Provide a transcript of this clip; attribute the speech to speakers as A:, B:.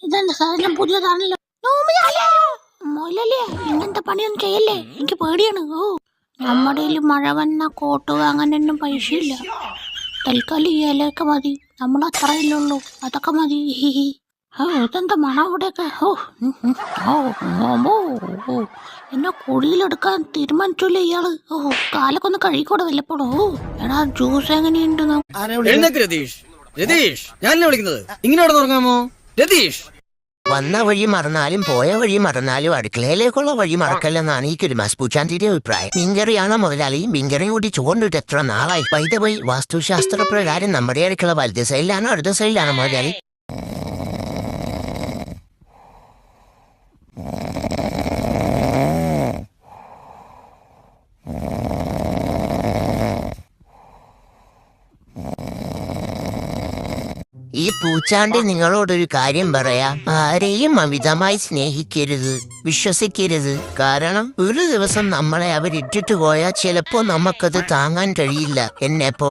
A: ഇതെന്താ സാധനം പുതിയതാണല്ലോ. മൊയിലല്ലേ, ഇങ്ങനത്തെ പണിയൊന്നും ചെയ്യല്ലേ, എനിക്ക് പേടിയാണ്. നമ്മുടെ മഴ വന്ന കോട്ട് വാങ്ങാനൊന്നും പൈസയില്ല. തൽക്കാലം ഈ ഇലയൊക്കെ മതി, നമ്മൾ അത്രയല്ലേ ഉള്ളൂ, അതൊക്കെ മതി. ഇതെന്താ മണം അവിടെയൊക്കെ. എന്നെ കുഴിയിലെടുക്കാൻ തീരുമാനിച്ചല്ലേ ഇയാള്. കാലൊക്കെ ഒന്ന് കഴുകിക്കൂടെ വല്ലപ്പോഴോ. എടാ ജ്യൂസ് എങ്ങനെയുണ്ട്?
B: രതീഷ്, ഞാനല്ലേ വിളിക്കുന്നത്. ഇങ്ങനെ തുടങ്ങാമോ രതീഷ്?
C: വന്ന വഴി മറന്നാലും പോയ വഴി മറന്നാലും അടുക്കളയിലേക്കുള്ള വഴി മറക്കല്ലെന്നാണ് ഈ കുരുമാസ് പൂച്ചാന്തിയുടെ അഭിപ്രായം. മീൻകറിയാണോ മുതലാളി? മീൻകറി കൂടി ചോണ്ടിട്ട് എത്ര നാളായി. വൈദ്യപോയി വാസ്തുശാസ്ത്ര പ്രകാരം നമ്മുടെ അടുക്കള വലത് സൈഡിലാണോ അടുത്ത സൈഡിലാണോ മുതലാളി? ഈ പൂച്ചാണ്ടി നിങ്ങളോടൊരു കാര്യം പറയാം. ആരെയും അമിതമായി സ്നേഹിക്കരുത്, വിശ്വസിക്കരുത്. കാരണം ഒരു ദിവസം നമ്മളെ അവരിട്ടിട്ട് പോയാൽ ചിലപ്പോ നമുക്കത് താങ്ങാൻ കഴിയില്ല. എന്നെപ്പോ